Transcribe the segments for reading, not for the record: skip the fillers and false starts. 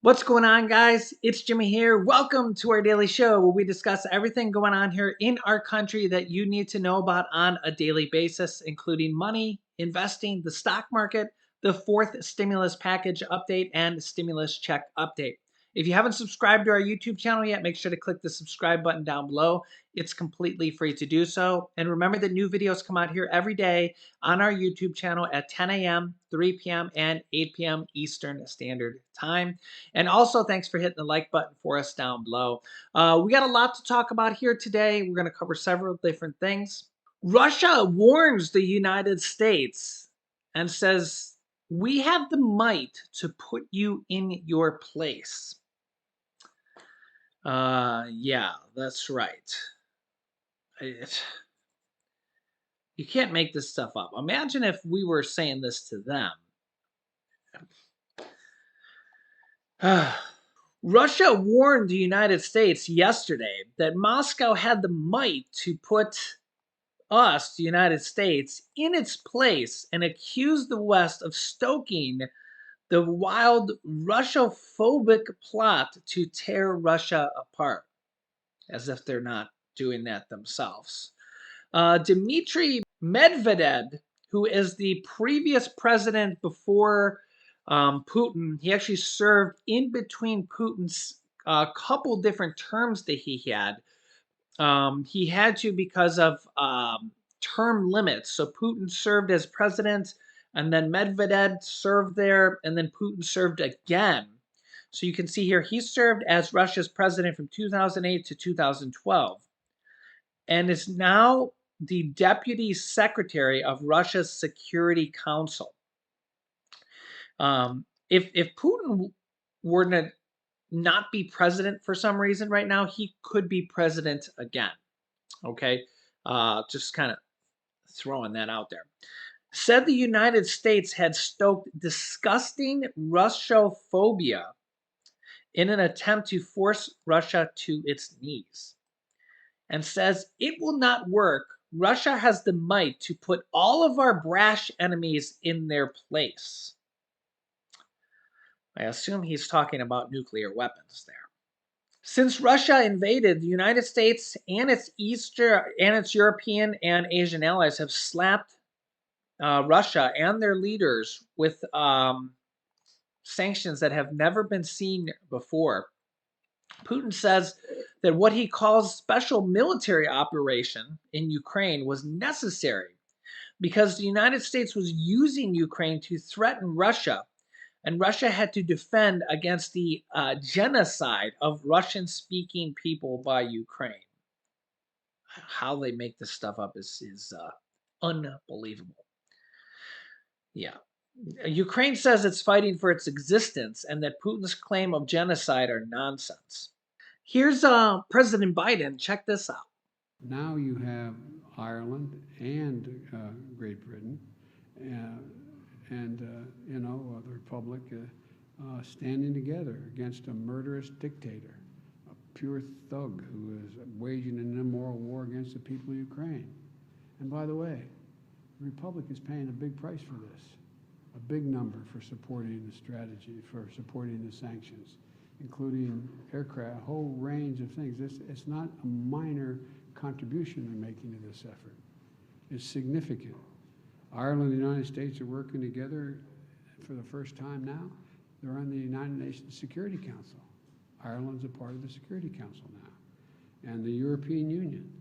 What's going on, guys? It's Jimmy here. Welcome to our daily show where we discuss everything going on here in our country that you need to know about on a daily basis, including money, investing, the stock market, the fourth stimulus package update, and stimulus check update. If you haven't subscribed to our YouTube channel yet, make sure to click the subscribe button down below. It's completely free to do so. And remember that new videos come out here every day on our YouTube channel at 10 a.m., 3 p.m., and 8 p.m. Eastern Standard Time. And also, thanks for hitting the like button for us down below. We got a lot to talk about here today. We're going to cover several different things. Russia warns the United States and says, we have the might to put you in your place. Yeah, that's right. You can't make this stuff up. Imagine if we were saying this to them. Russia warned the United States yesterday that Moscow had the might to put us, the United States, in its place and accused the West of stoking the wild Russophobic plot to tear Russia apart, as if they're not doing that themselves. Dmitry Medvedev, who is the previous president before Putin, he actually served in between Putin's couple different terms that he had. He had to because of term limits. So Putin served as president, and then Medvedev served there, and then Putin served again. So you can see here he served as Russia's president from 2008 to 2012, and is now the deputy secretary of Russia's Security Council. If Putin were to not be president for some reason right now, he could be president again. Okay, just kind of throwing that out there. Said the United States had stoked disgusting Russophobia in an attempt to force Russia to its knees, and says it will not work. Russia has the might to put all of our brash enemies in their place. I assume he's talking about nuclear weapons there. Since Russia invaded, the United States and its European and Asian allies have slapped Russia and their leaders with sanctions that have never been seen before. Putin says that what he calls special military operation in Ukraine was necessary because the United States was using Ukraine to threaten Russia, and Russia had to defend against the genocide of Russian-speaking people by Ukraine. How they make this stuff up is unbelievable. Yeah. Ukraine says it's fighting for its existence and that Putin's claim of genocide are nonsense. Here's President Biden. Check this out. Now you have Ireland and Great Britain and the Republic standing together against a murderous dictator, a pure thug who is waging an immoral war against the people of Ukraine. And by the way, the Republic is paying a big price for this, a big number for supporting the strategy, for supporting the sanctions, including aircraft, a whole range of things. It's not a minor contribution they're making to this effort. It's significant. Ireland and the United States are working together for the first time now. They're on the United Nations Security Council. Ireland's a part of the Security Council now, and the European Union.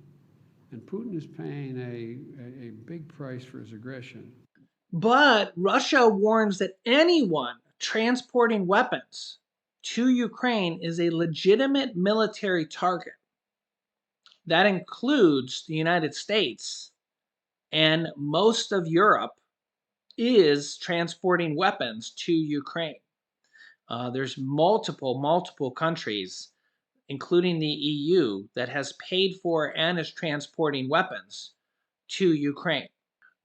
And Putin is paying a big price for his aggression. But Russia warns that anyone transporting weapons to Ukraine is a legitimate military target. That includes the United States, and most of Europe is transporting weapons to Ukraine. There's multiple countries, including the EU, that has paid for and is transporting weapons to Ukraine.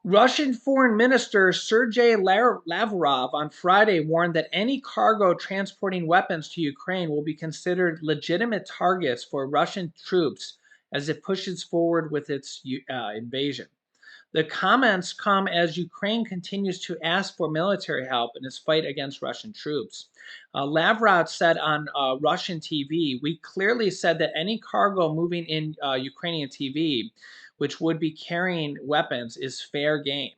Russian Foreign Minister Sergei Lavrov on Friday warned that any cargo transporting weapons to Ukraine will be considered legitimate targets for Russian troops as it pushes forward with its invasion. The comments come as Ukraine continues to ask for military help in its fight against Russian troops. Lavrov said on Russian TV, "We clearly said that any cargo moving in Ukrainian TV, which would be carrying weapons, is fair game."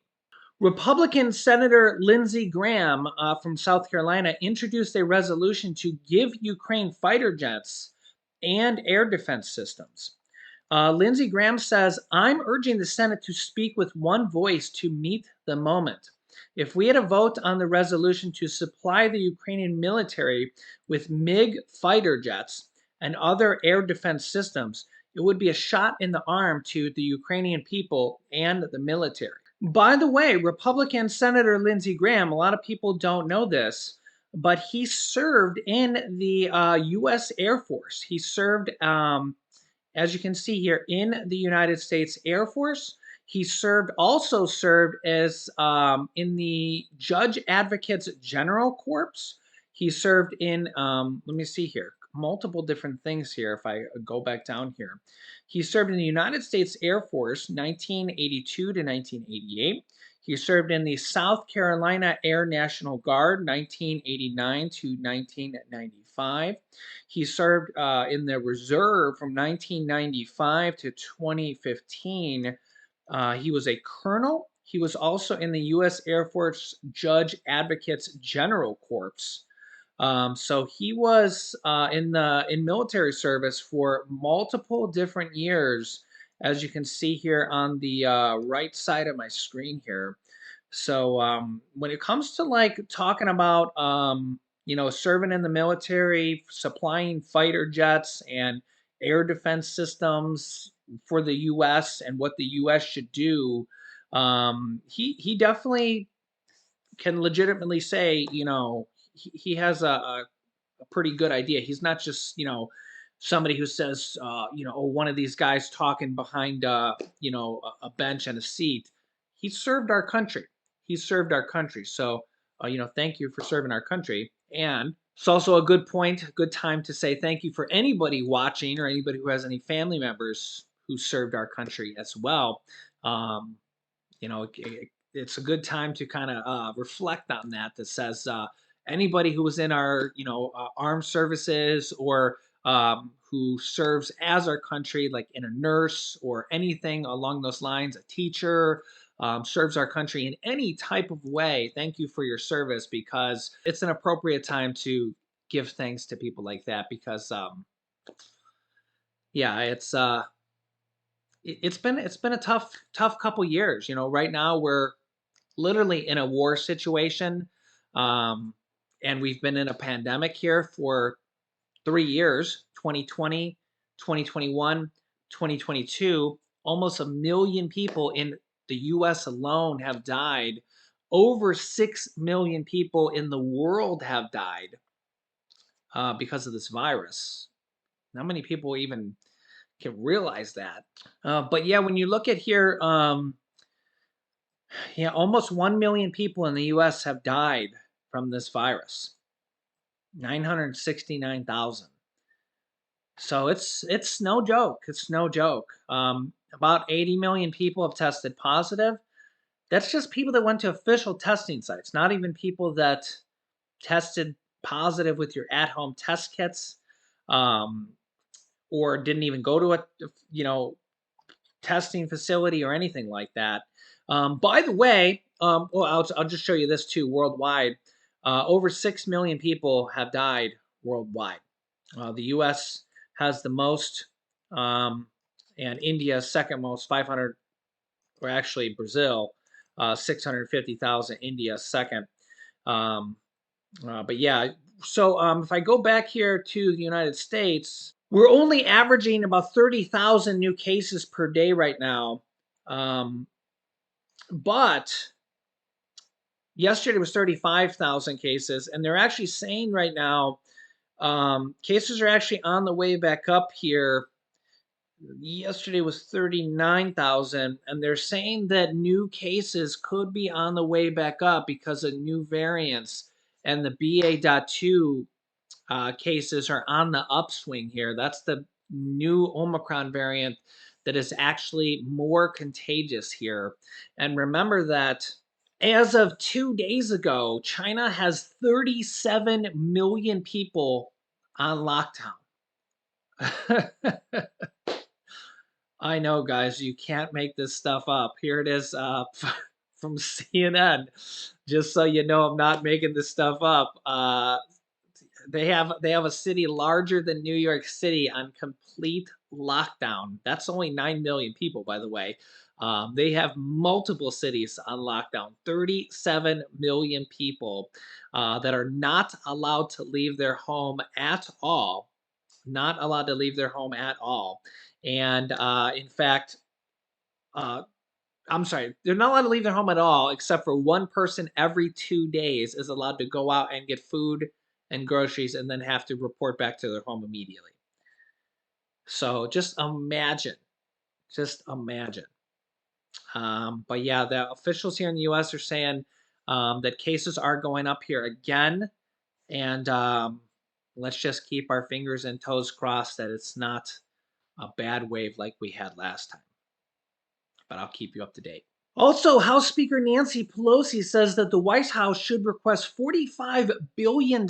Republican Senator Lindsey Graham from South Carolina introduced a resolution to give Ukraine fighter jets and air defense systems. Lindsey Graham says, "I'm urging the Senate to speak with one voice to meet the moment. If we had a vote on the resolution to supply the Ukrainian military with MiG fighter jets and other air defense systems, it would be a shot in the arm to the Ukrainian people and the military." By the way, Republican Senator Lindsey Graham, a lot of people don't know this, but he served in the U.S. Air Force. He served as you can see here, in the United States Air Force. He also served as in the Judge Advocates General Corps. He served in, let me see here, multiple different things here. If I go back down here, he served in the United States Air Force 1982 to 1988. He served in the South Carolina Air National Guard 1989 to 1995. He served in the reserve from 1995 to 2015. He was a colonel. He was also in the U.S. Air Force Judge Advocates General Corps. So he was in military service for multiple different years, as you can see here on the right side of my screen here. So when it comes to like talking about serving in the military, supplying fighter jets and air defense systems for the U.S. and what the U.S. should do, he definitely can legitimately say, he has a pretty good idea. He's not just, somebody who says, oh, one of these guys talking behind, a bench and a seat. He served our country. He served our country. So, thank you for serving our country. And it's also a good point, a good time to say thank you for anybody watching or anybody who has any family members who served our country as well. Um, it's a good time to kind of reflect on that. That says anybody who was in our armed services or who serves as our country, like in a nurse or anything along those lines, a teacher. Serves our country in any type of way. Thank you for your service, because it's an appropriate time to give thanks to people like that, because yeah, it's been a tough couple years. Right now we're literally in a war situation. Um, and we've been in a pandemic here for 3 years, 2020, 2021, 2022. Almost a million people in the US alone have died. Over 6 million people in the world have died because of this virus. Not many people even can realize that. But yeah, when you look at here, yeah, almost 1 million people in the US have died from this virus. 969,000. So it's no joke. It's no joke. About 80 million people have tested positive. That's just people that went to official testing sites, not even people that tested positive with your at-home test kits, um, or didn't even go to a you know testing facility or anything like that. By the way, well, I'll just show you this too. Worldwide, over 6 million people have died worldwide. The U.S. has the most, um, and India second most, 500, or actually Brazil, 650,000. India second. Um, but yeah, so if I go back here to the United States, we're only averaging about 30,000 new cases per day right now. Um, but yesterday was 35,000 cases, and they're actually saying right now cases are actually on the way back up here. Yesterday was 39,000, and they're saying that new cases could be on the way back up because of new variants, and the BA.2 cases are on the upswing here. That's the new Omicron variant that is actually more contagious here. And remember that as of 2 days ago, China has 37 million people on lockdown. I know, guys, you can't make this stuff up. Here it is from CNN. Just so you know, I'm not making this stuff up. They have a city larger than New York City on complete lockdown. That's only 9 million people, by the way. They have multiple cities on lockdown. 37 million people that are not allowed to leave their home at all. Not allowed to leave their home at all. And in fact, uh, I'm sorry, they're not allowed to leave their home at all, except for one person every 2 days is allowed to go out and get food and groceries and then have to report back to their home immediately. So just imagine. But yeah, the officials here in the US are saying that cases are going up here again. And let's just keep our fingers and toes crossed that it's not a bad wave like we had last time. But I'll keep you up to date. Also, House Speaker Nancy Pelosi says that the White House should request $45 billion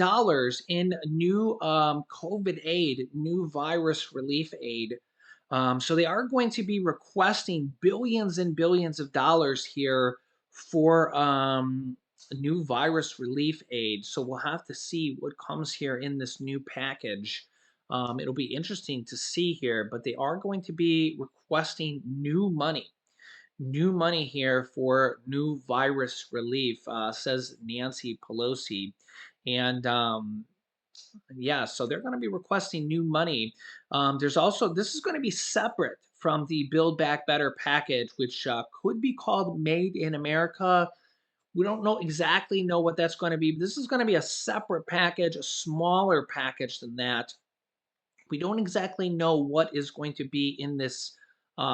in new COVID aid, new virus relief aid. So they are going to be requesting billions and billions of dollars here for new virus relief aid. So we'll have to see what comes here in this new package. It'll be interesting to see here, but they are going to be requesting new money here for new virus relief, says Nancy Pelosi. And yeah, so they're going to be requesting new money. There's also, this is going to be separate from the Build Back Better package, which could be called Made in America. We don't know exactly know what that's going to be, but this is going to be a separate package, a smaller package than that. We don't exactly know what is going to be in this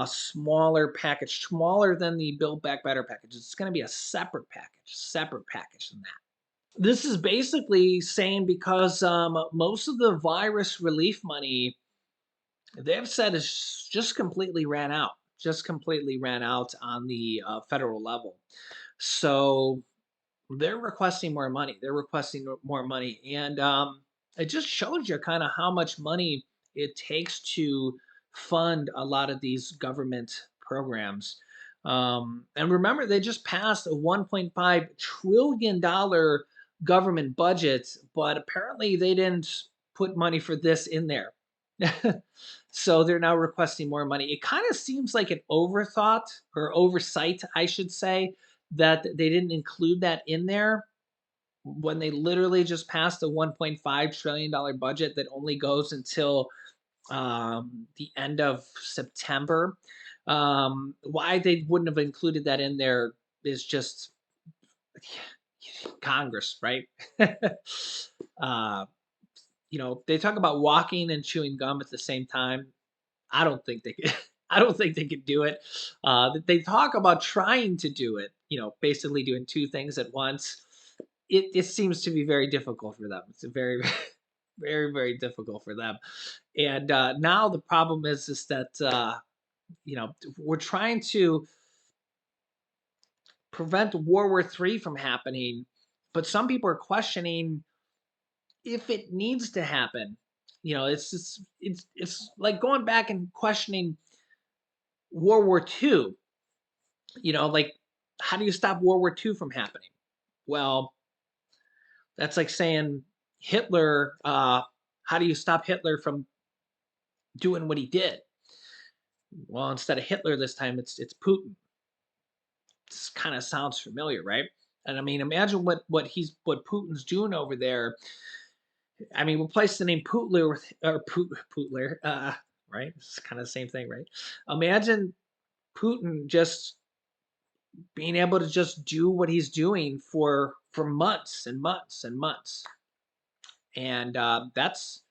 smaller package, smaller than the Build Back Better package. It's going to be a separate package than that. This is basically saying because most of the virus relief money they've said is just completely ran out on the federal level. So they're requesting more money. They're requesting more money, and it just shows you kind of how much money it takes to fund a lot of these government programs. And remember, they just passed a $1.5 trillion government budget, but apparently they didn't put money for this in there. So they're now requesting more money. It kind of seems like an overthought or oversight, I should say, that they didn't include that in there when they literally just passed a $1.5 trillion budget that only goes until the end of September. Why they wouldn't have included that in there is just Congress, right? uh, they talk about walking and chewing gum at the same time. I don't think they could. I don't think they could do it. They talk about trying to do it. Basically doing two things at once. It seems to be very difficult for them. It's a very, very, very difficult for them. And now the problem is that we're trying to prevent World War III from happening, but some people are questioning if it needs to happen. It's just, it's like going back and questioning World War II. Like, how do you stop World War II from happening? Well, that's like saying Hitler. How do you stop Hitler from doing what he did? Well, instead of Hitler this time, it's Putin. This kind of sounds familiar, right? And I mean, imagine what Putin's doing over there. I mean, replace the name Putler with or Putler, right? It's kind of the same thing, right? Imagine Putin just being able to just do what he's doing for months and months and months, and that's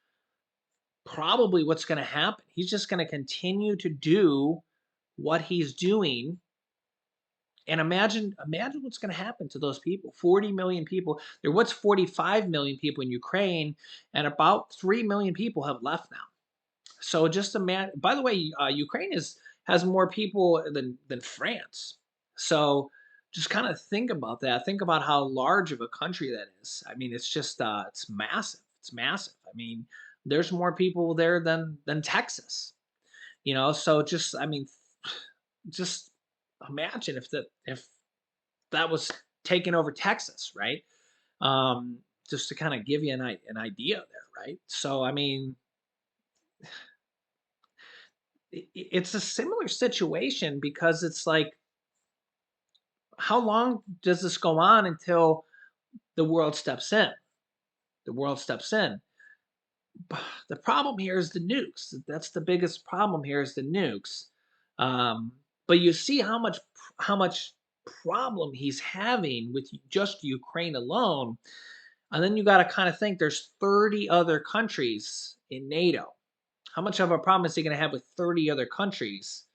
probably what's going to happen. He's just going to continue to do what he's doing. And imagine what's going to happen to those people. 40 million people. There was 45 million people in Ukraine, and about 3 million people have left now. So just imagine. By the way, Ukraine has more people than France. So just kind of think about that. Think about how large of a country that is. I mean, it's just it's massive. It's massive. I mean, there's more people there than Texas. So just I mean, just imagine if that was taking over Texas, right? Um, just to kind of give you an idea there, right? So I mean, it's a similar situation because it's like, how long does this go on until the world steps in? The world steps in. The problem here is the nukes. That's the biggest problem here is the nukes. Um, but you see how much problem he's having with just Ukraine alone, and then you got to kind of think there's 30 other countries in NATO. How much of a problem is he going to have with 30 other countries?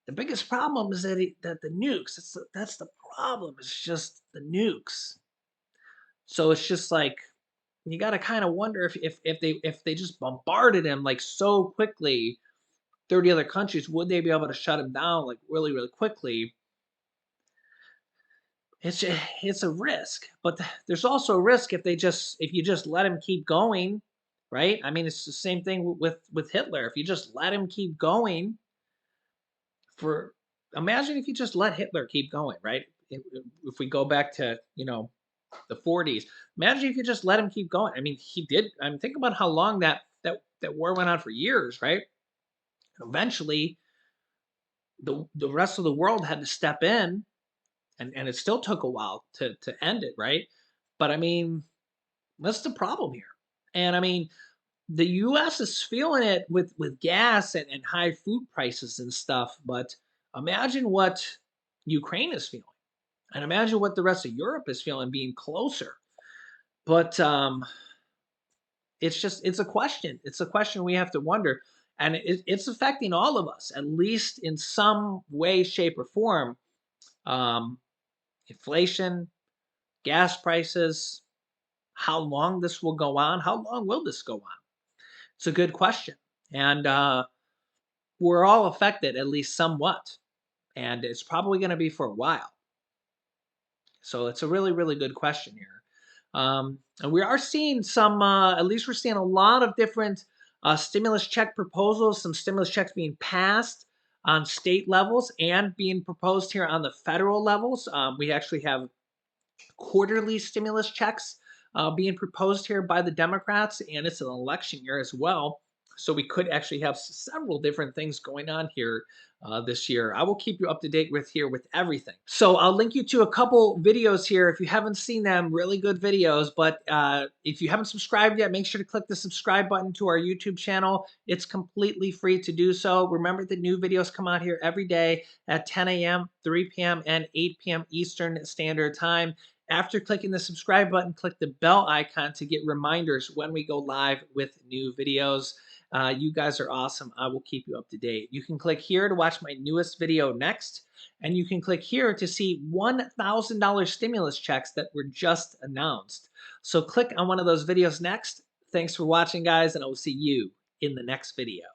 The biggest problem is that the nukes. That's the problem. It's just the nukes. So it's just like you got to kind of wonder if they just bombarded him like so quickly, 30 other countries, would they be able to shut him down like really really quickly? It's a risk, but there's also a risk if you just let him keep going, right? I mean, it's the same thing with Hitler. If you just let him keep going for imagine if you just let Hitler keep going, right? If we go back to, the 40s, imagine if you just let him keep going. I mean, he did. I mean, think about how long that war went on for years, right? Eventually, the rest of the world had to step in, and it still took a while to end it, right? But I mean, that's the problem here. And I mean, the US is feeling it with gas and high food prices and stuff, but imagine what Ukraine is feeling. And imagine what the rest of Europe is feeling being closer. But it's a question. It's a question we have to wonder. And it's affecting all of us, at least in some way, shape, or form. Um, Inflation, gas prices, how long this will go on. How long will this go on? It's a good question. And we're all affected, at least somewhat. And it's probably going to be for a while. So it's a really, really good question here. And we are seeing at least we're seeing a lot of different stimulus check proposals, some stimulus checks being passed on state levels and being proposed here on the federal levels. We actually have quarterly stimulus checks being proposed here by the Democrats, and it's an election year as well. So we could actually have several different things going on here this year. I will keep you up to date with everything. So I'll link you to a couple videos here if you haven't seen them. Really good videos. But if you haven't subscribed yet, make sure to click the subscribe button to our YouTube channel. It's completely free to do so. Remember that new videos come out here every day at 10 a.m., 3 p.m., and 8 p.m. Eastern Standard Time. After clicking the subscribe button, click the bell icon to get reminders when we go live with new videos. You guys are awesome. I will keep you up to date. You can click here to watch my newest video next, and you can click here to see $1,000 stimulus checks that were just announced. So click on one of those videos next. Thanks for watching, guys, and I will see you in the next video.